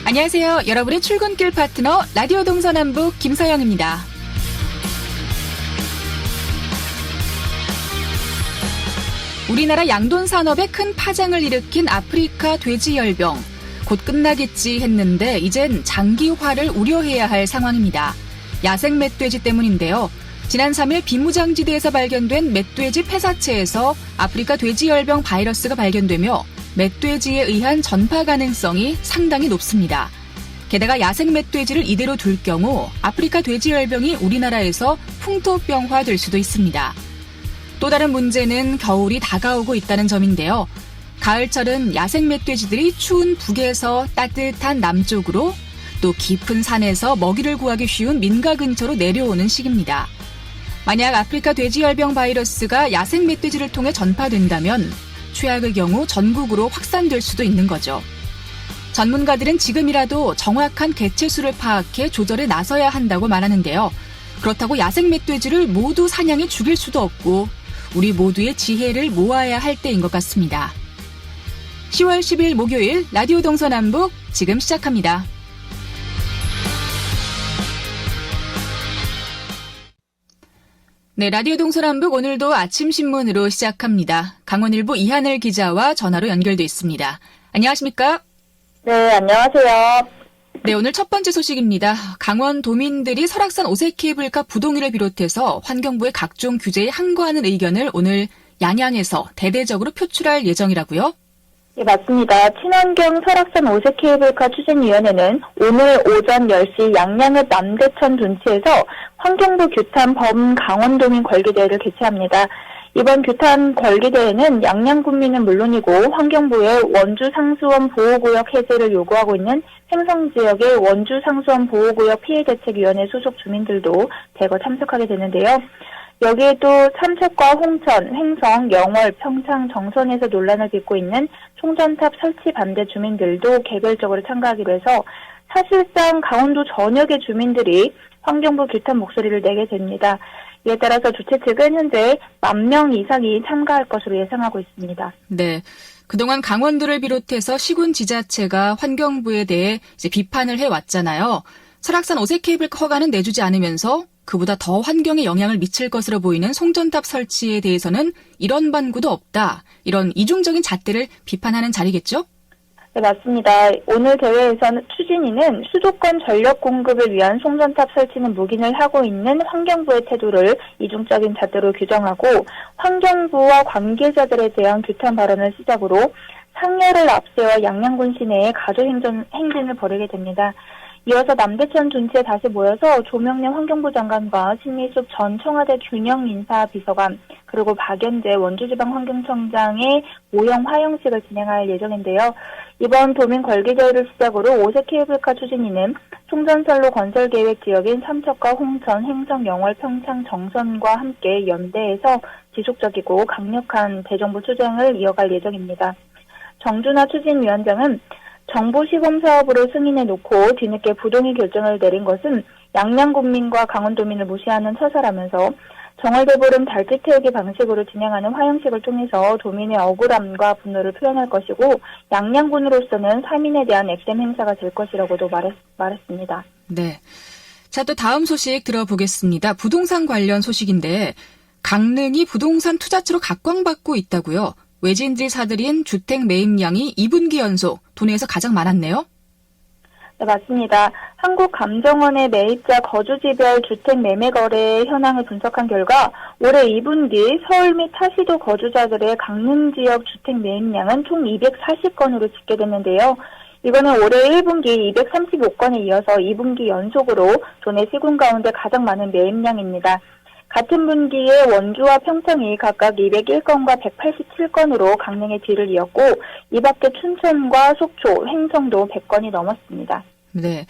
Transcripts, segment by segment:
안녕하세요. 여러분의 출근길 파트너 라디오 동서남북 김서영입니다. 우리나라 양돈 산업에 큰 파장을 일으킨 아프리카 돼지열병. 곧 끝나겠지 했는데 이젠 장기화를 우려해야 할 상황입니다. 야생 멧돼지 때문인데요. 지난 3일 비무장지대에서 발견된 멧돼지 폐사체에서 아프리카 돼지열병 바이러스가 발견되며 멧돼지에 의한 전파 가능성이 상당히 높습니다. 게다가 야생 멧돼지를 이대로 둘 경우 아프리카 돼지열병이 우리나라에서 풍토병화될 수도 있습니다. 또 다른 문제는 겨울이 다가오고 있다는 점인데요. 가을철은 야생 멧돼지들이 추운 북에서 따뜻한 남쪽으로 또 깊은 산에서 먹이를 구하기 쉬운 민가 근처로 내려오는 시기입니다. 만약 아프리카 돼지열병 바이러스가 야생 멧돼지를 통해 전파된다면 최악의 경우 전국으로 확산될 수도 있는 거죠. 전문가들은 지금이라도 정확한 개체수를 파악해 조절에 나서야 한다고 말하는데요. 그렇다고 야생 멧돼지를 모두 사냥해 죽일 수도 없고 우리 모두의 지혜를 모아야 할 때인 것 같습니다. 10월 10일 목요일 라디오 동서남북 지금 시작합니다. 네, 라디오 동서남북 오늘도 아침 신문으로 시작합니다. 강원일보 이하늘 기자와 전화로 연결돼 있습니다. 안녕하십니까? 네, 안녕하세요. 네, 오늘 첫 번째 소식입니다. 강원 도민들이 설악산 오색 케이블카 부동의를 비롯해서 환경부의 각종 규제에 항거하는 의견을 오늘 양양에서 대대적으로 표출할 예정이라고요? 네, 맞습니다. 친환경 설악산 오색 케이블카 추진위원회는 오늘 오전 10시 양양읍 남대천 둔치에서 환경부 규탄 범 강원도민 걸기대회를 개최합니다. 이번 규탄 걸기대회는 양양군민은 물론이고 환경부의 원주 상수원 보호구역 해제를 요구하고 있는 횡성지역의 원주 상수원 보호구역 피해대책위원회 소속 주민들도 대거 참석하게 되는데요. 여기에 또 삼척과 홍천, 횡성, 영월, 평창, 정선에서 논란을 빚고 있는 송전탑 설치 반대 주민들도 개별적으로 참가하기로 해서 사실상 강원도 전역의 주민들이 환경부 규탄 목소리를 내게 됩니다. 이에 따라서 주최 측은 현재 10,000명 이상이 참가할 것으로 예상하고 있습니다. 네. 그동안 강원도를 비롯해서 시군 지자체가 환경부에 대해 이제 비판을 해왔잖아요. 설악산 오색 케이블카 허가는 내주지 않으면서 그보다 더 환경에 영향을 미칠 것으로 보이는 송전탑 설치에 대해서는 이런 반구도 없다. 이런 이중적인 잣대를 비판하는 자리겠죠? 네, 맞습니다. 오늘 대회에서는 추진위는 수도권 전력 공급을 위한 송전탑 설치는 묵인을 하고 있는 환경부의 태도를 이중적인 잣대로 규정하고 환경부와 관계자들에 대한 규탄 발언을 시작으로 상여를 앞세워 양양군 시내에 가조행진을 벌이게 됩니다. 이어서 남대천 둔치에 다시 모여서 조명래 환경부 장관과 신미숙 전 청와대 균형인사비서관 그리고 박연재 원주지방환경청장의 모형 화형식을 진행할 예정인데요. 이번 도민 걸기대회를 시작으로 오색 케이블카 추진위는 송전선로 건설 계획 지역인 삼척과 홍천, 횡성, 영월, 평창, 정선과 함께 연대해서 지속적이고 강력한 대정부 투쟁을 이어갈 예정입니다. 정준하 추진위원장은 정부 시범사업으로 승인해놓고 뒤늦게 부동의 결정을 내린 것은 양양군민과 강원도민을 무시하는 처사라면서 정월대보름 달빛 태우기 방식으로 진행하는 화형식을 통해서 도민의 억울함과 분노를 표현할 것이고 양양군으로서는 사민에 대한 액땜 행사가 될 것이라고도 말했습니다. 네. 자, 또 다음 소식 들어보겠습니다. 부동산 관련 소식인데 강릉이 부동산 투자처로 각광받고 있다고요? 외지인들이 사들인 주택 매입량이 2분기 연속 도내에서 가장 많았네요. 네, 맞습니다. 한국감정원의 매입자 거주지별 주택 매매 거래 현황을 분석한 결과 올해 2분기 서울 및 타시도 거주자들의 강릉 지역 주택 매입량은 총 240건으로 집계됐는데요. 이거는 올해 1분기 235건에 이어서 2분기 연속으로 도내 시군 가운데 가장 많은 매입량입니다. 같은 분기에 원주와 평창이 각각 201건과 187건으로 강릉의 뒤를 이었고 이 밖에 춘천과 속초, 횡성도 100건이 넘었습니다. 네.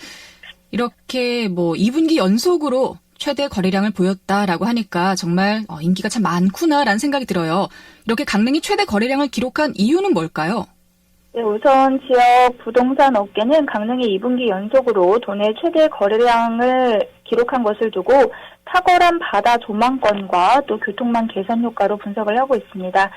이렇게 2분기 연속으로 최대 거래량을 보였다라고 하니까 정말 인기가 참 많구나라는 생각이 들어요. 이렇게 강릉이 최대 거래량을 기록한 이유는 뭘까요? 네, 우선 지역 부동산 업계는 강릉이 2분기 연속으로 도내 최대 거래량을 기록한 것을 두고 탁월한 바다 조망권과 또 교통망 개선 효과로 분석을 하고 있습니다.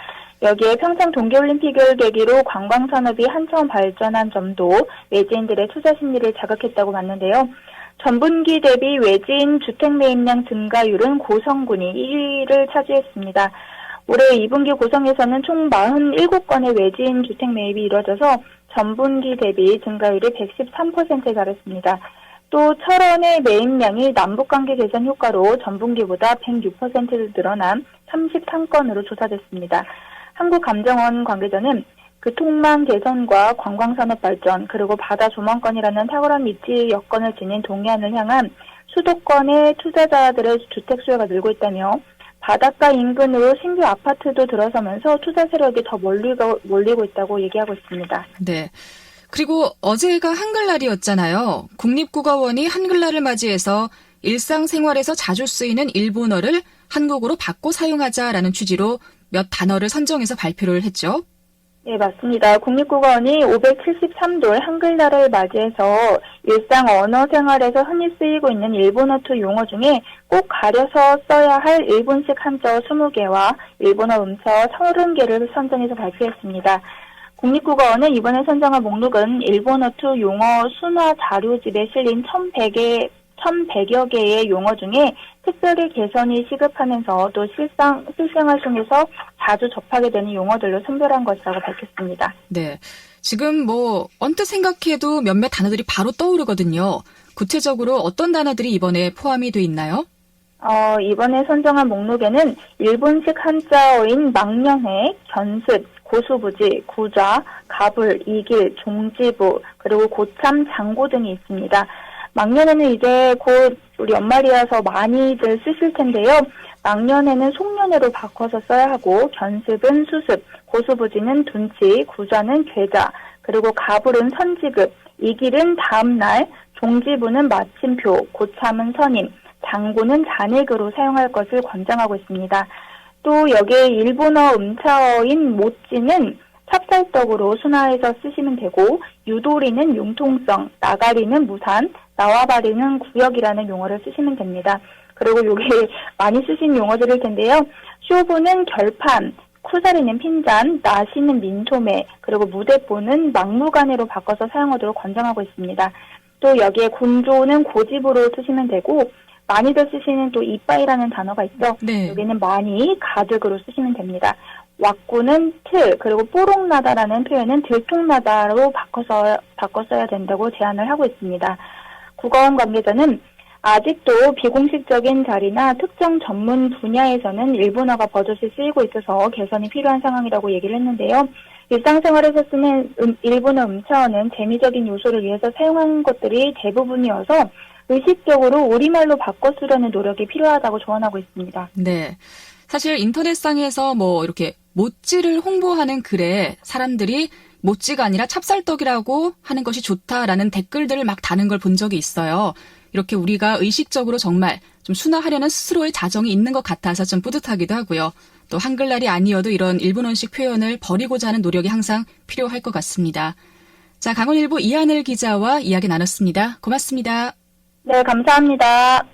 여기에 평창 동계올림픽을 계기로 관광산업이 한참 발전한 점도 외지인들의 투자 심리를 자극했다고 봤는데요. 전분기 대비 외지인 주택 매입량 증가율은 고성군이 1위를 차지했습니다. 올해 2분기 고성에서는 총 47건의 외지인 주택 매입이 이뤄져서 전분기 대비 증가율이 113%에 달했습니다. 또 철원의 매입량이 남북관계 개선 효과로 전분기보다 106% 늘어난 33건으로 조사됐습니다. 한국감정원 관계자는 교통망 개선과 관광산업 발전 그리고 바다 조망권이라는 탁월한 입지 여건을 지닌 동해안을 향한 수도권의 투자자들의 주택 수요가 늘고 있다며 바닷가 인근으로 신규 아파트도 들어서면서 투자 세력이 더 몰리고 있다고 얘기하고 있습니다. 네. 그리고 어제가 한글날이었잖아요. 국립국어원이 한글날을 맞이해서 일상생활에서 자주 쓰이는 일본어를 한국어로 바꿔 사용하자라는 취지로 몇 단어를 선정해서 발표를 했죠. 네, 맞습니다. 국립국어원이 573돌 한글날을 맞이해서 일상 언어 생활에서 흔히 쓰이고 있는 일본어투 용어 중에 꼭 가려서 써야 할 일본식 한자어 20개와 일본어 음처 30개를 선정해서 발표했습니다. 국립국어원은 이번에 선정한 목록은 일본어투 용어 순화 자료집에 실린 1,100여 개의 용어 중에 특별히 개선이 시급하면서 또 실생활 속에서 자주 접하게 되는 용어들로 선별한 것이라고 밝혔습니다. 네. 지금 언뜻 생각해도 몇몇 단어들이 바로 떠오르거든요. 구체적으로 어떤 단어들이 이번에 포함이 돼 있나요? 이번에 선정한 목록에는 일본식 한자어인 망년회, 견습, 고수부지, 구좌, 가불, 이길, 종지부, 그리고 고참, 장고 등이 있습니다. 망년에는 이제 곧 우리 연말이어서 많이들 쓰실 텐데요. 망년에는 송년회로 바꿔서 써야 하고 견습은 수습, 고수부지는 둔치, 구좌는 계좌, 그리고 가불은 선지급, 이길은 다음날, 종지부는 마침표, 고참은 선임, 장고는 잔액으로 사용할 것을 권장하고 있습니다. 또 여기에 일본어 음차어인 모찌는 찹쌀떡으로 순화해서 쓰시면 되고 유도리는 융통성, 나가리는 무산, 나와바리는 구역이라는 용어를 쓰시면 됩니다. 그리고 요게 많이 쓰신 용어들일 텐데요. 쇼부는 결판, 쿠사리는 핀잔, 나시는 민소매, 그리고 무대뽀는 막무가내로 바꿔서 사용하도록 권장하고 있습니다. 또 여기에 곤조는 고집으로 쓰시면 되고 많이들 쓰시는 또 이빠이라는 단어가 있죠. 네. 여기는 많이 가득으로 쓰시면 됩니다. 왁구는 틀, 그리고 뽀록나다라는 표현은 들통나다로 바꿔 써야 된다고 제안을 하고 있습니다. 국어원 관계자는 아직도 비공식적인 자리나 특정 전문 분야에서는 일본어가 버젓이 쓰이고 있어서 개선이 필요한 상황이라고 얘기를 했는데요. 일상생활에서 쓰는 일본어 음차어는 재미적인 요소를 위해서 사용한 것들이 대부분이어서 의식적으로 우리말로 바꿔 쓰려는 노력이 필요하다고 조언하고 있습니다. 네. 사실 인터넷상에서 이렇게 모찌를 홍보하는 글에 사람들이 모찌가 아니라 찹쌀떡이라고 하는 것이 좋다라는 댓글들을 막 다는 걸 본 적이 있어요. 이렇게 우리가 의식적으로 정말 좀 순화하려는 스스로의 자정이 있는 것 같아서 좀 뿌듯하기도 하고요. 또 한글날이 아니어도 이런 일본어식 표현을 버리고자 하는 노력이 항상 필요할 것 같습니다. 자, 강원일보 이하늘 기자와 이야기 나눴습니다. 고맙습니다. 네, 감사합니다.